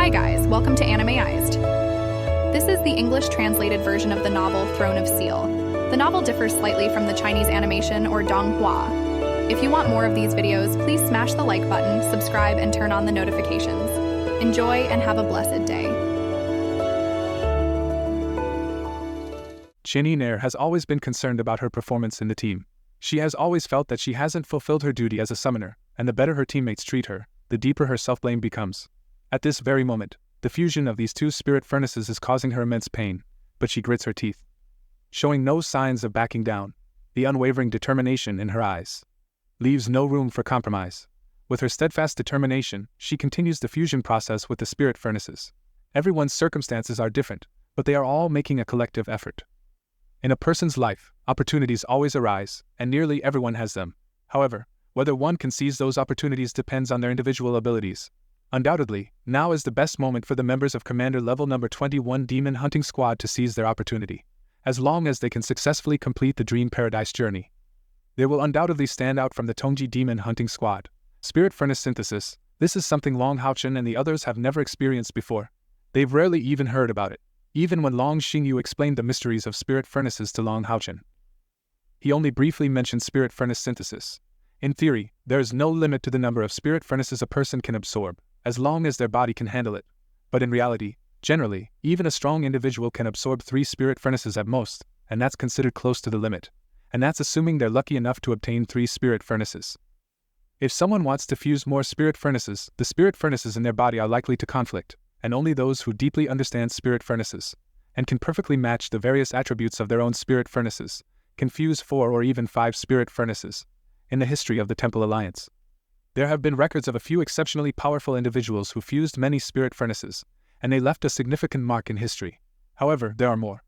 Hi guys, welcome to ANIMEized. This is the English translated version of the novel throneofseal. The novel differs slightly from the Chinese animation or donghua. If you want more of these videos, please smash the like button, subscribe, and turn on the notifications. Enjoy and have a blessed day. Chen Yin Er has always been concerned about her performance in the team. She has always felt that she hasn't fulfilled her duty as a summoner, and the better her teammates treat her, the deeper her self-blame becomes. At this very moment, the fusion of these two spirit furnaces is causing her immense pain, but she grits her teeth, showing no signs of backing down. The unwavering determination in her eyes leaves no room for compromise. With her steadfast determination, she continues the fusion process with the spirit furnaces. Everyone's circumstances are different, but they are all making a collective effort. In a person's life, opportunities always arise, and nearly everyone has them. However, whether one can seize those opportunities depends on their individual abilities. Undoubtedly, now is the best moment for the members of Commander Level Number 21 Demon Hunting Squad to seize their opportunity. As long as they can successfully complete the Dream Paradise journey, they will undoubtedly stand out from the Tongji Demon Hunting Squad. Spirit Furnace Synthesis. This is something Long HaoChen and the others have never experienced before. They've rarely even heard about it, even when Long Xingyu explained the mysteries of Spirit Furnaces to Long HaoChen. He only briefly mentioned Spirit Furnace Synthesis. In theory, there is no limit to the number of Spirit Furnaces a person can absorb, as long as their body can handle it. But in reality, generally, even a strong individual can absorb 3 Spirit Furnaces at most, and that's considered close to the limit. And that's assuming they're lucky enough to obtain 3 Spirit Furnaces. If someone wants to fuse more Spirit Furnaces, the Spirit Furnaces in their body are likely to conflict, and only those who deeply understand Spirit Furnaces, and can perfectly match the various attributes of their own Spirit Furnaces, can fuse 4 or even 5 Spirit Furnaces. In the history of the Temple Alliance, there have been records of a few exceptionally powerful individuals who fused many Spirit Furnaces, and they left a significant mark in history. However, there are more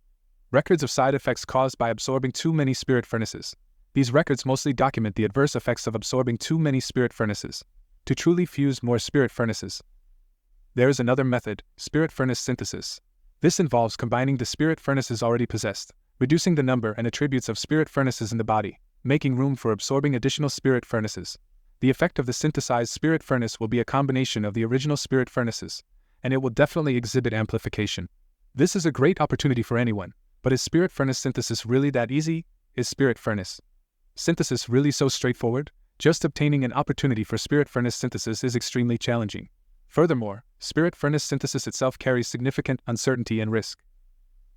records of side effects caused by absorbing too many Spirit Furnaces. These records mostly document the adverse effects of absorbing too many Spirit Furnaces. To truly fuse more Spirit Furnaces, there is another method, Spirit Furnace Synthesis. This involves combining the Spirit Furnaces already possessed, reducing the number and attributes of Spirit Furnaces in the body, making room for absorbing additional Spirit Furnaces. The effect of the synthesized Spirit Furnace will be a combination of the original Spirit Furnaces, and it will definitely exhibit amplification. This is a great opportunity for anyone, but is Spirit Furnace Synthesis really that easy? Is Spirit Furnace Synthesis really so straightforward? Just obtaining an opportunity for Spirit Furnace Synthesis is extremely challenging. Furthermore, Spirit Furnace Synthesis itself carries significant uncertainty and risk.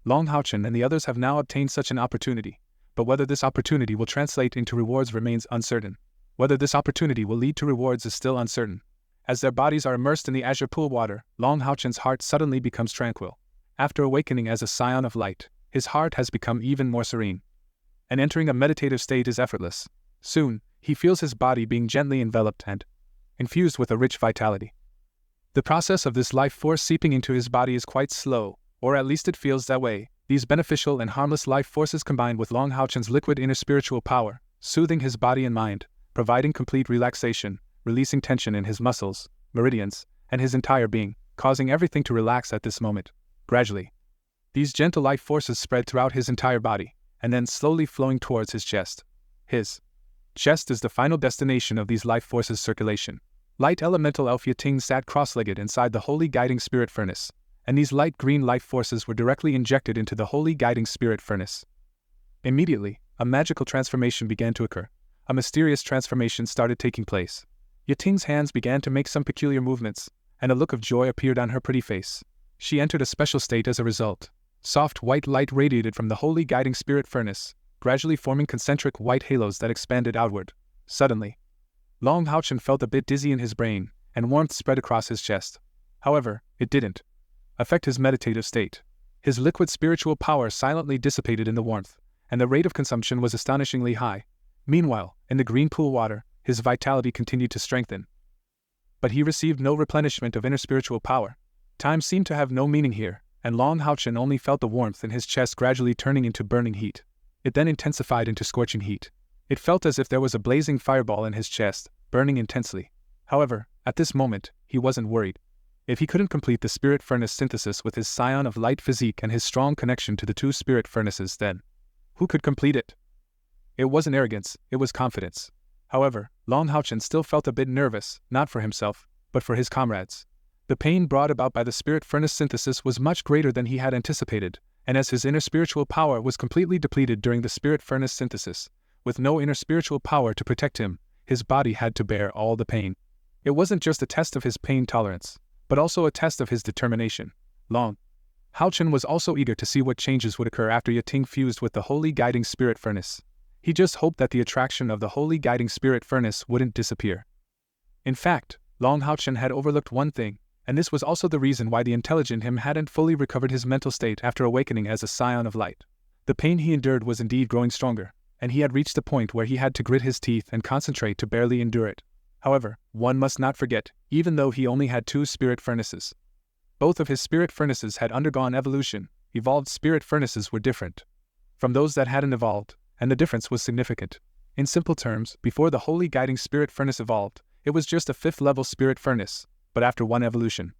Long HaoChen and the others have now obtained such an opportunity, but whether this opportunity will translate into rewards remains uncertain. Whether this opportunity will lead to rewards is still uncertain. As their bodies are immersed in the azure pool water, Long HaoChen's heart suddenly becomes tranquil. After awakening as a scion of light, his heart has become even more serene. And entering a meditative state is effortless. Soon, he feels his body being gently enveloped and infused with a rich vitality. The process of this life force seeping into his body is quite slow, or at least it feels that way. These beneficial and harmless life forces combined with Long HaoChen's liquid inner spiritual power, soothing his body and mind, providing complete relaxation, releasing tension in his muscles, meridians, and his entire being, causing everything to relax at this moment. Gradually, these gentle life forces spread throughout his entire body, and then slowly flowing towards his chest. His chest is the final destination of these life forces' circulation. Light elemental Elf Yating sat cross-legged inside the holy guiding spirit furnace, and these light green life forces were directly injected into the holy guiding spirit furnace. Immediately, a magical transformation began to occur. A mysterious transformation started taking place. Yating's hands began to make some peculiar movements, and a look of joy appeared on her pretty face. She entered a special state as a result. Soft white light radiated from the holy guiding spirit furnace, gradually forming concentric white halos that expanded outward. Suddenly, Long HaoChen felt a bit dizzy in his brain, and warmth spread across his chest. However, it didn't affect his meditative state. His liquid spiritual power silently dissipated in the warmth, and the rate of consumption was astonishingly high. Meanwhile, in the green pool water, his vitality continued to strengthen. But he received no replenishment of inner spiritual power. Time seemed to have no meaning here, and Long HaoChen only felt the warmth in his chest gradually turning into burning heat. It then intensified into scorching heat. It felt as if there was a blazing fireball in his chest, burning intensely. However, at this moment, he wasn't worried. If he couldn't complete the Spirit Furnace Synthesis with his scion of light physique and his strong connection to the 2 Spirit Furnaces, then who could complete it? It wasn't arrogance, it was confidence. However, Long HaoChen still felt a bit nervous, not for himself, but for his comrades. The pain brought about by the spirit furnace synthesis was much greater than he had anticipated, and as his inner spiritual power was completely depleted during the spirit furnace synthesis, with no inner spiritual power to protect him, his body had to bear all the pain. It wasn't just a test of his pain tolerance, but also a test of his determination. Long HaoChen was also eager to see what changes would occur after Yating fused with the holy guiding spirit furnace. He just hoped that the attraction of the holy guiding spirit furnace wouldn't disappear. In fact, Long HaoChen had overlooked one thing, and this was also the reason why the intelligent him hadn't fully recovered his mental state after awakening as a scion of light. The pain he endured was indeed growing stronger, and he had reached the point where he had to grit his teeth and concentrate to barely endure it. However, one must not forget, even though he only had 2 spirit furnaces, both of his spirit furnaces had undergone evolution. Evolved spirit furnaces were different from those that hadn't evolved, and the difference was significant. In simple terms, before the holy guiding spirit furnace evolved, it was just a 5th-level spirit furnace, but after 1 evolution,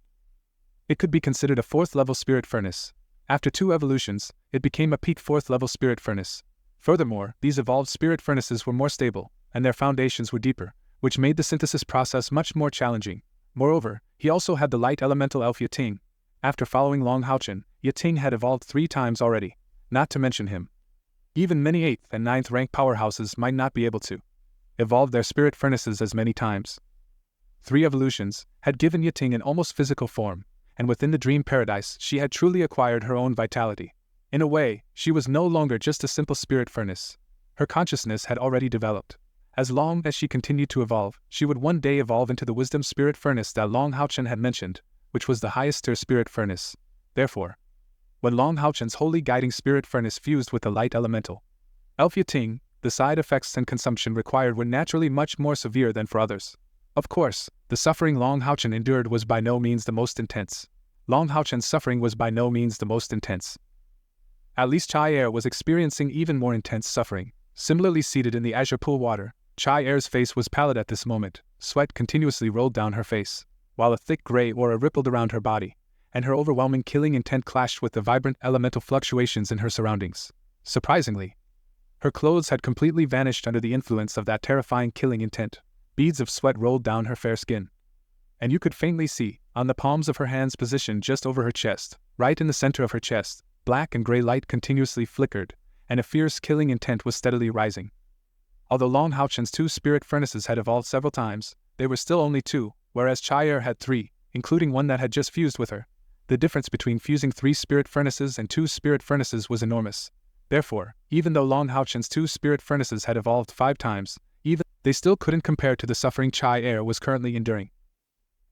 it could be considered a 4th-level spirit furnace. After 2 evolutions, it became a peak 4th-level spirit furnace. Furthermore, these evolved spirit furnaces were more stable, and their foundations were deeper, which made the synthesis process much more challenging. Moreover, he also had the light elemental elf Yating. After following Long HaoChen, Yating had evolved 3 times already, not to mention him. Even many 8th and 9th rank powerhouses might not be able to evolve their spirit furnaces as many times. 3 evolutions had given Yating an almost physical form, and within the dream paradise she had truly acquired her own vitality. In a way, she was no longer just a simple spirit furnace. Her consciousness had already developed. As long as she continued to evolve, she would one day evolve into the wisdom spirit furnace that Long HaoChen had mentioned, which was the highest tier spirit furnace. Therefore, when Long HaoChen's holy guiding spirit furnace fused with the light elemental elf Yating, the side effects and consumption required were naturally much more severe than for others. Of course, the suffering Long HaoChen endured was by no means the most intense. Long HaoChen's suffering was by no means the most intense. At least Cai Er was experiencing even more intense suffering. Similarly seated in the azure pool water, Cai Er's face was pallid at this moment. Sweat continuously rolled down her face, while a thick gray aura rippled around her body, and her overwhelming killing intent clashed with the vibrant elemental fluctuations in her surroundings. Surprisingly, her clothes had completely vanished under the influence of that terrifying killing intent. Beads of sweat rolled down her fair skin, and you could faintly see, on the palms of her hands positioned just over her chest, right in the center of her chest, black and gray light continuously flickered, and a fierce killing intent was steadily rising. Although Long HaoChen's 2 spirit furnaces had evolved several times, they were still only 2, whereas Cai Er had 3, including one that had just fused with her. The difference between fusing 3 spirit furnaces and 2 spirit furnaces was enormous. Therefore, even though Long HaoChen's 2 spirit furnaces had evolved 5 times, they still couldn't compare to the suffering Cai Er was currently enduring.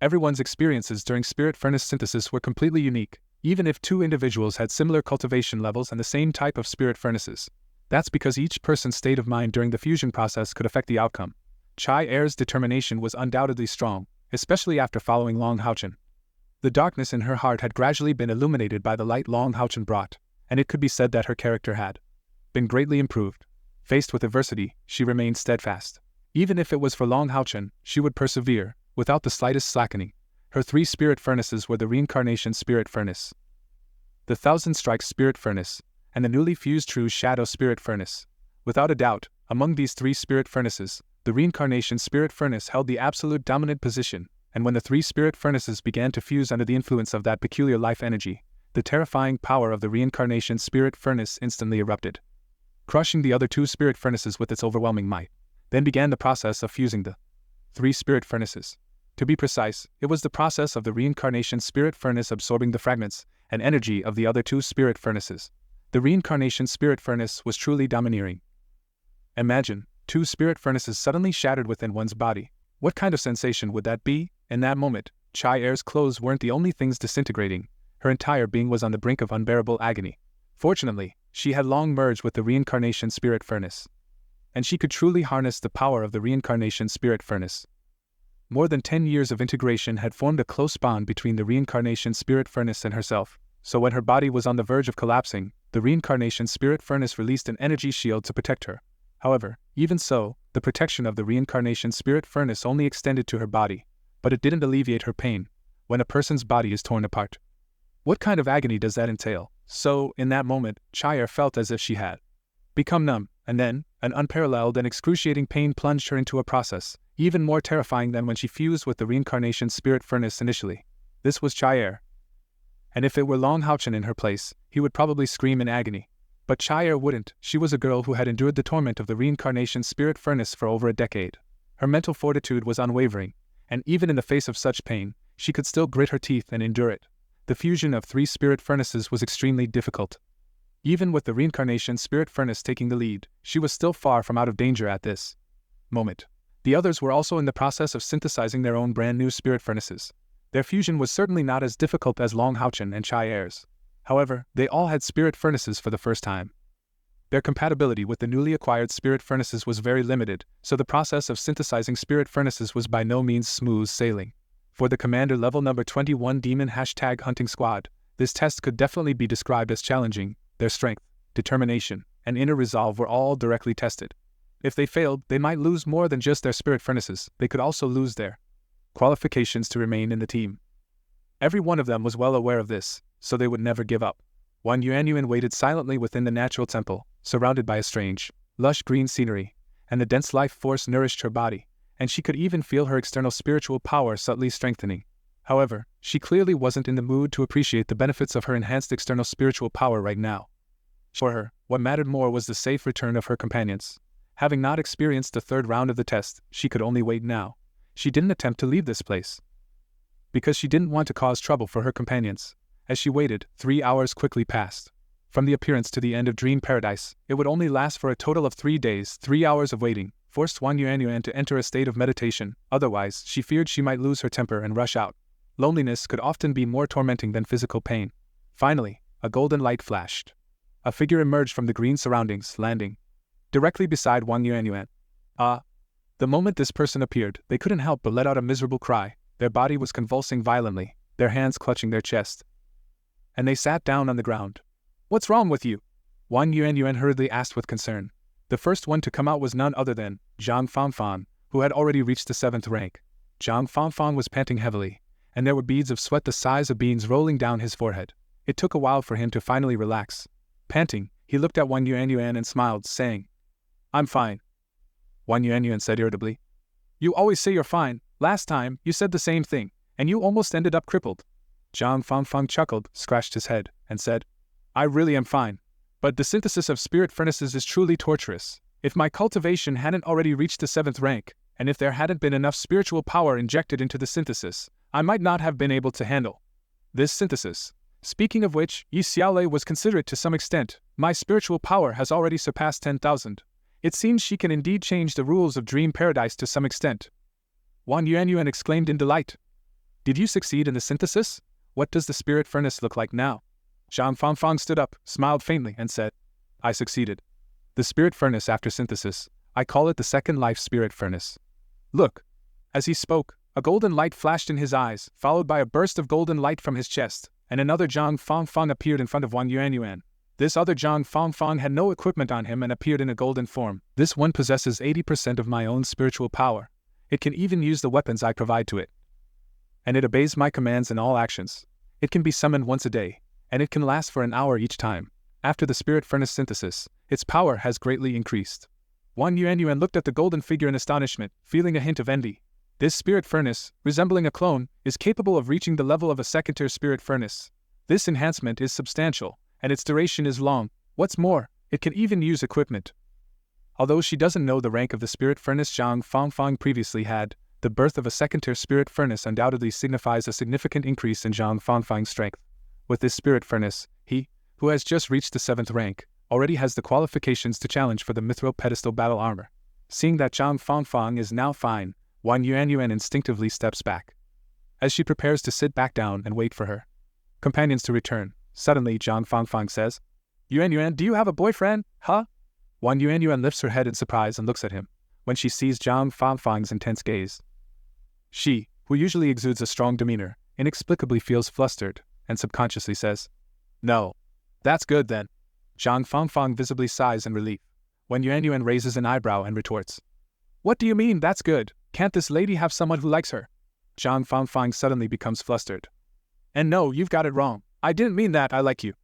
Everyone's experiences during spirit furnace synthesis were completely unique, even if 2 individuals had similar cultivation levels and the same type of spirit furnaces. That's because each person's state of mind during the fusion process could affect the outcome. Cai Er's determination was undoubtedly strong, especially after following Long HaoChen. The darkness in her heart had gradually been illuminated by the light Long HaoChen brought, and it could be said that her character had been greatly improved. Faced with adversity, she remained steadfast. Even if it was for Long HaoChen, she would persevere, without the slightest slackening. Her 3 spirit furnaces were the Reincarnation Spirit Furnace, the Thousand Strikes Spirit Furnace, and the newly fused True Shadow Spirit Furnace. Without a doubt, among these 3 spirit furnaces, the Reincarnation Spirit Furnace held the absolute dominant position, and when the 3 spirit furnaces began to fuse under the influence of that peculiar life energy, the terrifying power of the Reincarnation Spirit Furnace instantly erupted, crushing the other 2 spirit furnaces with its overwhelming might. Then began the process of fusing the 3 spirit furnaces. To be precise, it was the process of the Reincarnation Spirit Furnace absorbing the fragments and energy of the other 2 spirit furnaces. The Reincarnation Spirit Furnace was truly domineering. Imagine 2 spirit furnaces suddenly shattered within one's body. What kind of sensation would that be? In that moment, Cai Er's clothes weren't the only things disintegrating. Her entire being was on the brink of unbearable agony. Fortunately, she had long merged with the Reincarnation Spirit Furnace, and she could truly harness the power of the Reincarnation Spirit Furnace. More than 10 years of integration had formed a close bond between the Reincarnation Spirit Furnace and herself, so when her body was on the verge of collapsing, the Reincarnation Spirit Furnace released an energy shield to protect her. However, even so, the protection of the Reincarnation Spirit Furnace only extended to her body, but it didn't alleviate her pain. When a person's body is torn apart, what kind of agony does that entail? So, in that moment, Cai Er felt as if she had become numb, and then, an unparalleled and excruciating pain plunged her into a process, even more terrifying than when she fused with the Reincarnation Spirit Furnace initially. This was Cai Er. And if it were Long HaoChen in her place, he would probably scream in agony. But Cai Er wouldn't. She was a girl who had endured the torment of the reincarnation spirit furnace for over a decade. Her mental fortitude was unwavering, and even in the face of such pain, she could still grit her teeth and endure it. The fusion of 3 spirit furnaces was extremely difficult. Even with the reincarnation spirit furnace taking the lead, she was still far from out of danger at this moment. The others were also in the process of synthesizing their own brand new spirit furnaces. Their fusion was certainly not as difficult as Long HaoChen and Cai Er's. However, they all had spirit furnaces for the first time. Their compatibility with the newly acquired spirit furnaces was very limited, so the process of synthesizing spirit furnaces was by no means smooth sailing. For the Commander Level Number 21 Demon #Hunting Squad, this test could definitely be described as challenging. Their strength, determination, and inner resolve were all directly tested. If they failed, they might lose more than just their spirit furnaces, they could also lose their qualifications to remain in the team. Every one of them was well aware of this, so they would never give up. Wang Yuanyuan waited silently within the natural temple, surrounded by a strange, lush green scenery, and the dense life force nourished her body, and she could even feel her external spiritual power subtly strengthening. However, she clearly wasn't in the mood to appreciate the benefits of her enhanced external spiritual power right now. For her, what mattered more was the safe return of her companions. Having not experienced the 3rd round of the test, she could only wait now. She didn't attempt to leave this place, because she didn't want to cause trouble for her companions. As she waited, 3 hours quickly passed. From the appearance to the end of Dream Paradise, it would only last for a total of 3 days. 3 hours of waiting forced Wang Yuanyuan to enter a state of meditation, otherwise she feared she might lose her temper and rush out. Loneliness could often be more tormenting than physical pain. Finally, a golden light flashed. A figure emerged from the green surroundings, landing directly beside Wang Yuanyuan. The moment this person appeared, they couldn't help but let out a miserable cry. Their body was convulsing violently, their hands clutching their chest. And they sat down on the ground. "What's wrong with you?" Wang Yuanyuan hurriedly asked with concern. The first one to come out was none other than Zhang FangFang, who had already reached the 7th rank. Zhang FangFang was panting heavily, and there were beads of sweat the size of beans rolling down his forehead. It took a while for him to finally relax. Panting, he looked at Wang Yuanyuan and smiled, saying, "I'm fine." Wang Yuanyuan said irritably, "You always say you're fine. Last time, you said the same thing, and you almost ended up crippled." Zhang FangFang chuckled, scratched his head, and said, "I really am fine. But the synthesis of spirit furnaces is truly torturous. If my cultivation hadn't already reached the 7th rank, and if there hadn't been enough spiritual power injected into the synthesis, I might not have been able to handle this synthesis. Speaking of which, Yi Xiaolei was considerate to some extent. My spiritual power has already surpassed 10,000. It seems she can indeed change the rules of Dream Paradise to some extent." Wang Yuanyuan exclaimed in delight. "Did you succeed in the synthesis? What does the spirit furnace look like now?" Zhang FangFang stood up, smiled faintly, and said, "I succeeded. The spirit furnace after synthesis, I call it the second life spirit furnace. Look." As he spoke, a golden light flashed in his eyes, followed by a burst of golden light from his chest, and another Zhang FangFang appeared in front of Wang Yuanyuan. This other Zhang FangFang had no equipment on him and appeared in a golden form. "This one possesses 80% of my own spiritual power. It can even use the weapons I provide to it. And it obeys my commands in all actions. It can be summoned once a day, and it can last for an hour each time. After the spirit furnace synthesis, its power has greatly increased." Wang Yuanyuan looked at the golden figure in astonishment, feeling a hint of envy. This spirit furnace, resembling a clone, is capable of reaching the level of a second-tier spirit furnace. This enhancement is substantial, and its duration is long. What's more, it can even use equipment. Although she doesn't know the rank of the spirit furnace Zhang FangFang previously had, the birth of a second-tier spirit furnace undoubtedly signifies a significant increase in Zhang FangFang's strength. With this spirit furnace, he, who has just reached the 7th rank, already has the qualifications to challenge for the Mithril Pedestal battle armor. Seeing that Zhang FangFang is now fine, Wang Yuanyuan instinctively steps back. As she prepares to sit back down and wait for her companions to return, suddenly Zhang FangFang says, "Yuanyuan, do you have a boyfriend, huh?" Wang Yuanyuan lifts her head in surprise and looks at him. When she sees Zhang FangFang's intense gaze, she, who usually exudes a strong demeanor, inexplicably feels flustered, and subconsciously says, "No." "That's good then." Zhang FangFang visibly sighs in relief. When Yuanyuan raises an eyebrow and retorts, "What do you mean, that's good? Can't this lady have someone who likes her?" Zhang FangFang suddenly becomes flustered. "And no, you've got it wrong. I didn't mean that I like you."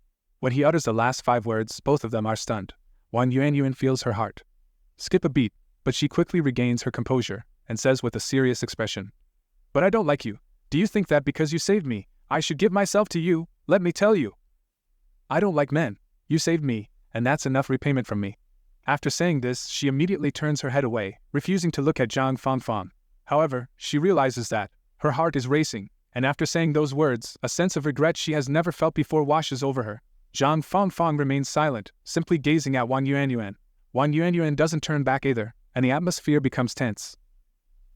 When he utters the last 5 words, both of them are stunned. Wang Yuanyuan feels her heart skip a beat, but she quickly regains her composure, and says with a serious expression, "But I don't like you. Do you think that because you saved me, I should give myself to you? Let me tell you. I don't like men. You saved me, and that's enough repayment from me. After saying this, she immediately turns her head away, refusing to look at Zhang FangFang. However, she realizes that her heart is racing, and after saying those words, a sense of regret she has never felt before washes over her. Zhang FangFang remains silent, simply gazing at Wang Yuanyuan. Wang Yuanyuan doesn't turn back either, and the atmosphere becomes tense.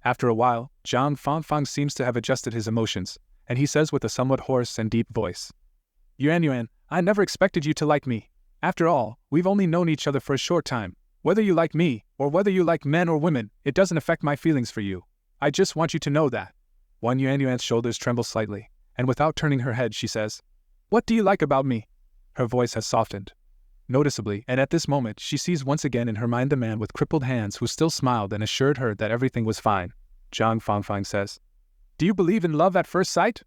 After a while, Zhang FangFang seems to have adjusted his emotions, and he says with a somewhat hoarse and deep voice, Yuanyuan, I never expected you to like me. After all, we've only known each other for a short time. Whether you like me, or whether you like men or women, it doesn't affect my feelings for you. I just want you to know that. Wang Yuanyuan's shoulders tremble slightly, and without turning her head she says, What do you like about me? Her voice has softened noticeably, and at this moment she sees once again in her mind the man with crippled hands who still smiled and assured her that everything was fine. Zhang FangFang says, Do you believe in love at first sight?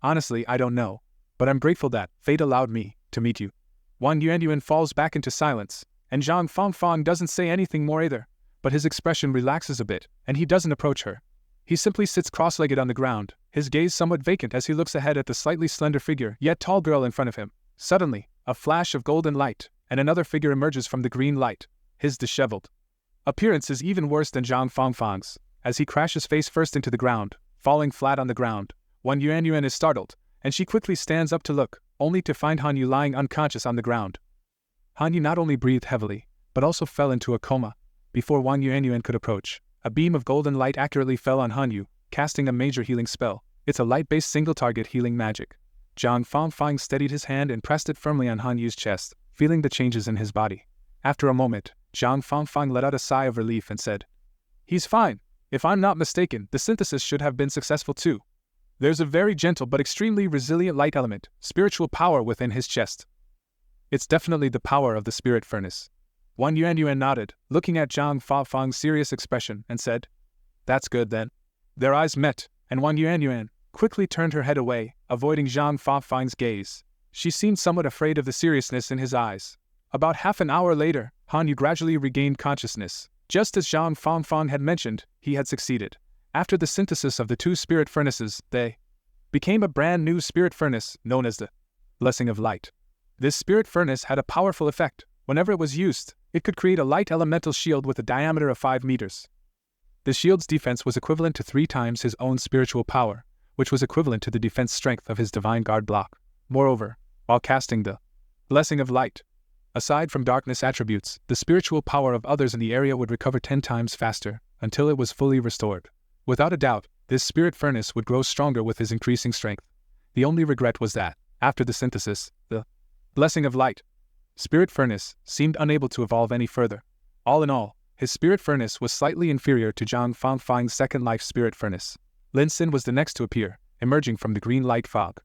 Honestly, I don't know, but I'm grateful that fate allowed me to meet you. Wang Yuanyuan falls back into silence, and Zhang FangFang doesn't say anything more either, but his expression relaxes a bit, and he doesn't approach her. He simply sits cross-legged on the ground, his gaze somewhat vacant as he looks ahead at the slightly slender figure yet tall girl in front of him. Suddenly, a flash of golden light, and another figure emerges from the green light. His disheveled appearance is even worse than Zhang FangFang's, as he crashes face first into the ground, falling flat on the ground. Wang Yuanyuan is startled, and she quickly stands up to look, only to find Han Yu lying unconscious on the ground. Han Yu not only breathed heavily, but also fell into a coma. Before Wang Yuanyuan could approach, a beam of golden light accurately fell on Han Yu, casting a major healing spell. It's a light-based single-target healing magic. Zhang FangFang steadied his hand and pressed it firmly on Han Yu's chest, feeling the changes in his body. After a moment, Zhang FangFang let out a sigh of relief and said, He's fine. If I'm not mistaken, the synthesis should have been successful too. There's a very gentle but extremely resilient light element, spiritual power within his chest. It's definitely the power of the spirit furnace. Wang Yuanyuan nodded, looking at Zhang FangFang's serious expression, and said, That's good then. Their eyes met, and Wang Yuanyuan quickly turned her head away, avoiding Zhang FangFang's gaze. She seemed somewhat afraid of the seriousness in his eyes. About half an hour later, Han Yu gradually regained consciousness. Just as Zhang FangFang had mentioned, he had succeeded. After the synthesis of the two spirit furnaces, they became a brand new spirit furnace known as the Blessing of Light. This spirit furnace had a powerful effect. Whenever it was used, it could create a light elemental shield with a diameter of 5 meters. The shield's defense was equivalent to 3 times his own spiritual power, which was equivalent to the defense strength of his divine guard block. Moreover, while casting the Blessing of Light, aside from darkness attributes, the spiritual power of others in the area would recover 10 times faster, until it was fully restored. Without a doubt, this spirit furnace would grow stronger with his increasing strength. The only regret was that, after the synthesis, the Blessing of Light spirit furnace seemed unable to evolve any further. All in all, his spirit furnace was slightly inferior to Zhang FangFang's second life spirit furnace. Lin Xin was the next to appear, emerging from the green light fog.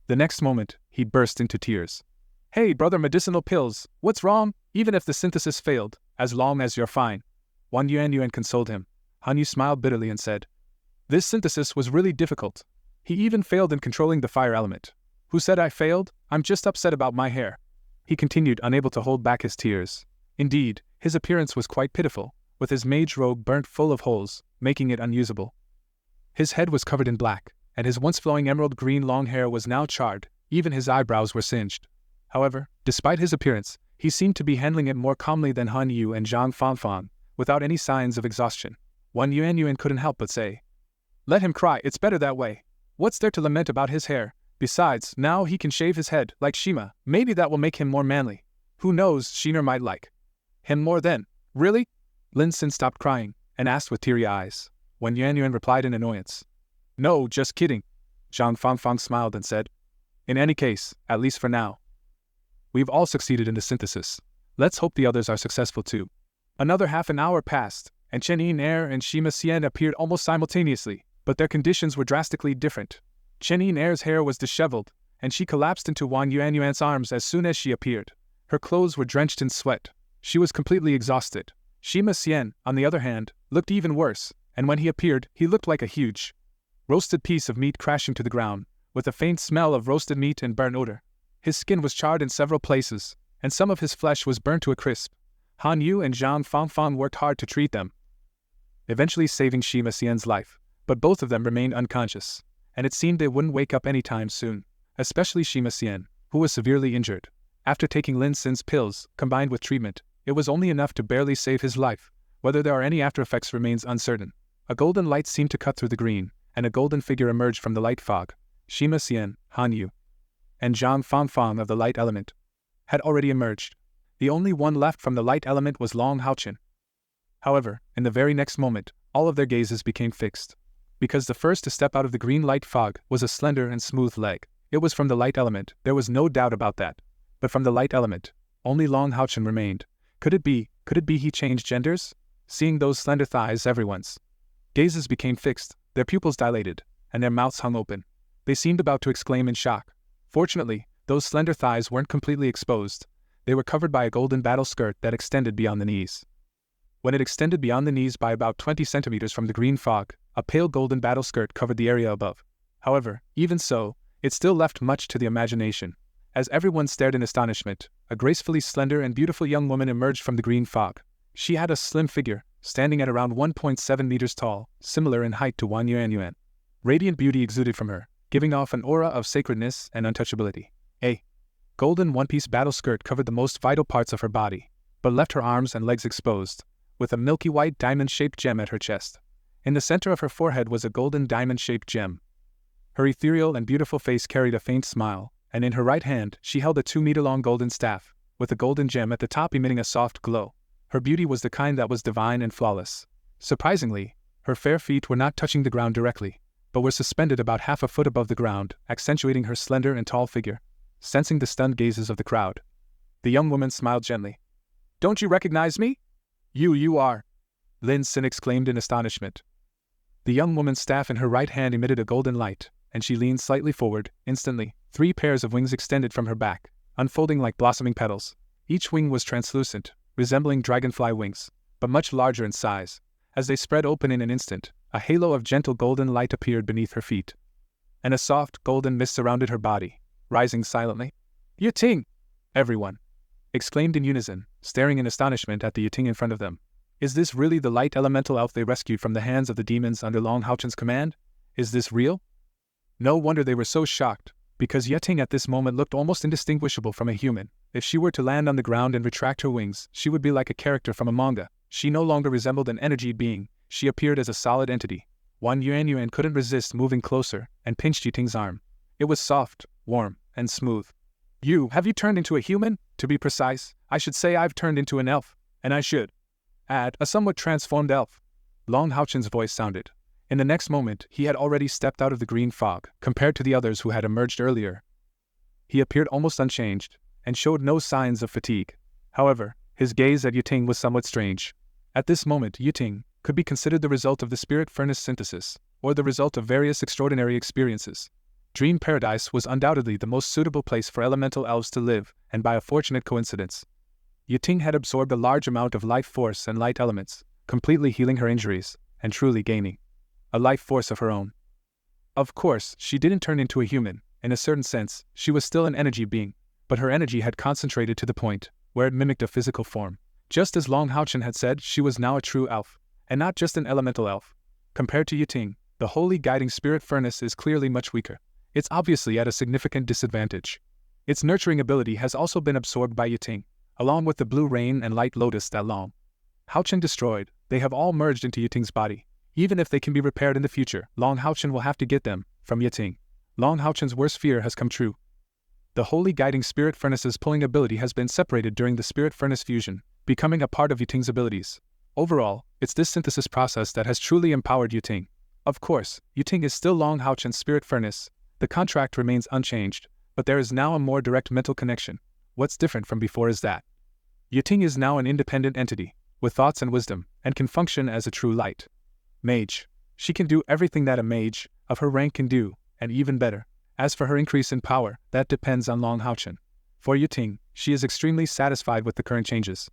The next moment, he burst into tears. Hey brother, medicinal pills, what's wrong? Even if the synthesis failed, as long as you're fine. Wang Yuanyuan consoled him. Han Yu smiled bitterly and said, This synthesis was really difficult. He even failed in controlling the fire element. Who said I failed? I'm just upset about my hair. He continued, unable to hold back his tears. Indeed, his appearance was quite pitiful, with his mage robe burnt full of holes, making it unusable. His head was covered in black, and his once flowing emerald green long hair was now charred. Even his eyebrows were singed. However, despite his appearance, he seemed to be handling it more calmly than Han Yu and Zhang FangFang, without any signs of exhaustion. Wang Yuanyuan couldn't help but say, Let him cry, it's better that way. What's there to lament about his hair? Besides, now he can shave his head, like ShiMa. Maybe that will make him more manly. Who knows, Xian might like him more then. Really? Lin Xin stopped crying, and asked with teary eyes. Wang Yuanyuan replied in annoyance, No, just kidding. Zhang FangFang smiled and said, In any case, at least for now, we've all succeeded in the synthesis. Let's hope the others are successful too. Another half an hour passed, and Chen Yin Er and Xian appeared almost simultaneously, but their conditions were drastically different. Chen Yin Er's hair was disheveled, and she collapsed into Wang Yuanyuan's arms as soon as she appeared. Her clothes were drenched in sweat. She was completely exhausted. Xian, on the other hand, looked even worse, and when he appeared, he looked like a huge roasted piece of meat crashing to the ground, with a faint smell of roasted meat and burnt odor. His skin was charred in several places, and some of his flesh was burnt to a crisp. Han Yu and Zhang FangFang worked hard to treat them, eventually saving Xian's life, but both of them remained unconscious. and it seemed they wouldn't wake up anytime soon, especially Xian, who was severely injured. After taking Lin Xin's pills, combined with treatment, it was only enough to barely save his life. Whether there are any after-effects remains uncertain. A golden light seemed to cut through the green, and a golden figure emerged from the light fog. Xian, Han Yu, and Zhang FangFang of the light element had already emerged. The only one left from the light element was Long HaoChen. However, in the very next moment, all of their gazes became fixed. Because the first to step out of the green light fog was a slender and smooth leg. It was from the light element, there was no doubt about that. But from the light element, only Long HaoChen remained. Could it be he changed genders? Seeing those slender thighs, everyone's gazes became fixed, their pupils dilated, and their mouths hung open. They seemed about to exclaim in shock. Fortunately, those slender thighs weren't completely exposed. They were covered by a golden battle skirt that extended beyond the knees. When it extended beyond the knees by about 20 centimeters from the green fog, a pale golden battle skirt covered the area above. However, even so, it still left much to the imagination. As everyone stared in astonishment, a gracefully slender and beautiful young woman emerged from the green fog. She had a slim figure, standing at around 1.7 meters tall, similar in height to Wang Yuan. Radiant beauty exuded from her, giving off an aura of sacredness and untouchability. A golden one-piece battle skirt covered the most vital parts of her body, but left her arms and legs exposed, with a milky white diamond-shaped gem at her chest. In the center of her forehead was a golden diamond-shaped gem. Her ethereal and beautiful face carried a faint smile, and in her right hand she held a 2-meter-long golden staff, with a golden gem at the top emitting a soft glow. Her beauty was the kind that was divine and flawless. Surprisingly, her fair feet were not touching the ground directly, but were suspended about half a foot above the ground, accentuating her slender and tall figure. Sensing the stunned gazes of the crowd, the young woman smiled gently. "Don't you recognize me?" You are," Lin Xin exclaimed in astonishment. The young woman's staff in her right hand emitted a golden light, and she leaned slightly forward. Instantly, 3 pairs of wings extended from her back, unfolding like blossoming petals. Each wing was translucent, resembling dragonfly wings, but much larger in size. As they spread open in an instant, a halo of gentle golden light appeared beneath her feet, and a soft golden mist surrounded her body, rising silently. "Yiting!" everyone exclaimed in unison, staring in astonishment at the Yiting in front of them. Is this really the light elemental elf they rescued from the hands of the demons under Long HaoChen's command? Is this real? No wonder they were so shocked, because Yiting at this moment looked almost indistinguishable from a human. If she were to land on the ground and retract her wings, she would be like a character from a manga. She no longer resembled an energy being, she appeared as a solid entity. Wang Yuan couldn't resist moving closer and pinched Yiting's arm. It was soft, warm, and smooth. Have you turned into a human? To be precise, I should say I've turned into an elf, and I should add, a somewhat transformed elf. Long HaoChen's voice sounded. In the next moment, he had already stepped out of the green fog. Compared to the others who had emerged earlier, he appeared almost unchanged, and showed no signs of fatigue. However, his gaze at Yiting was somewhat strange. At this moment, Yiting could be considered the result of the spirit furnace synthesis, or the result of various extraordinary experiences. Dream Paradise was undoubtedly the most suitable place for elemental elves to live, and by a fortunate coincidence, Yiting had absorbed a large amount of life force and light elements, completely healing her injuries, and truly gaining a life force of her own. Of course, she didn't turn into a human. In a certain sense, she was still an energy being, but her energy had concentrated to the point where it mimicked a physical form. Just as Long HaoChen had said, she was now a true elf, and not just an elemental elf. Compared to Yiting, the holy guiding spirit furnace is clearly much weaker. It's obviously at a significant disadvantage. Its nurturing ability has also been absorbed by Yiting, along with the blue rain and light lotus that Long HaoChen destroyed. They have all merged into Yiting's body. Even if they can be repaired in the future, Long HaoChen will have to get them from Yiting. Long HaoChen's worst fear has come true. The holy guiding spirit furnace's pulling ability has been separated during the spirit furnace fusion, becoming a part of Yiting's abilities. Overall, it's this synthesis process that has truly empowered Yiting. Of course, Yiting is still Long HaoChen's spirit furnace. The contract remains unchanged, but there is now a more direct mental connection. What's different from before is that Yiting is now an independent entity, with thoughts and wisdom, and can function as a true light mage. She can do everything that a mage of her rank can do, and even better. As for her increase in power, that depends on Long HaoChen. For Yiting, she is extremely satisfied with the current changes,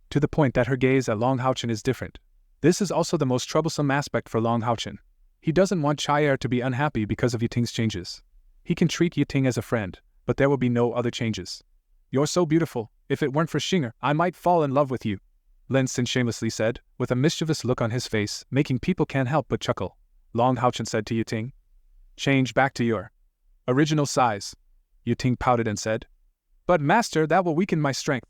to the point that her gaze at Long HaoChen is different. This is also the most troublesome aspect for Long HaoChen. He doesn't want Cai Er to be unhappy because of Yiting's changes. He can treat Yiting as a friend, but there will be no other changes. "You're so beautiful. If it weren't for Xian Er, I might fall in love with you," Lin Xin shamelessly said, with a mischievous look on his face, making people can't help but chuckle. Long HaoChen said to Yiting, Change back to your original size. Yu Ting pouted and said. But master, that will weaken my strength.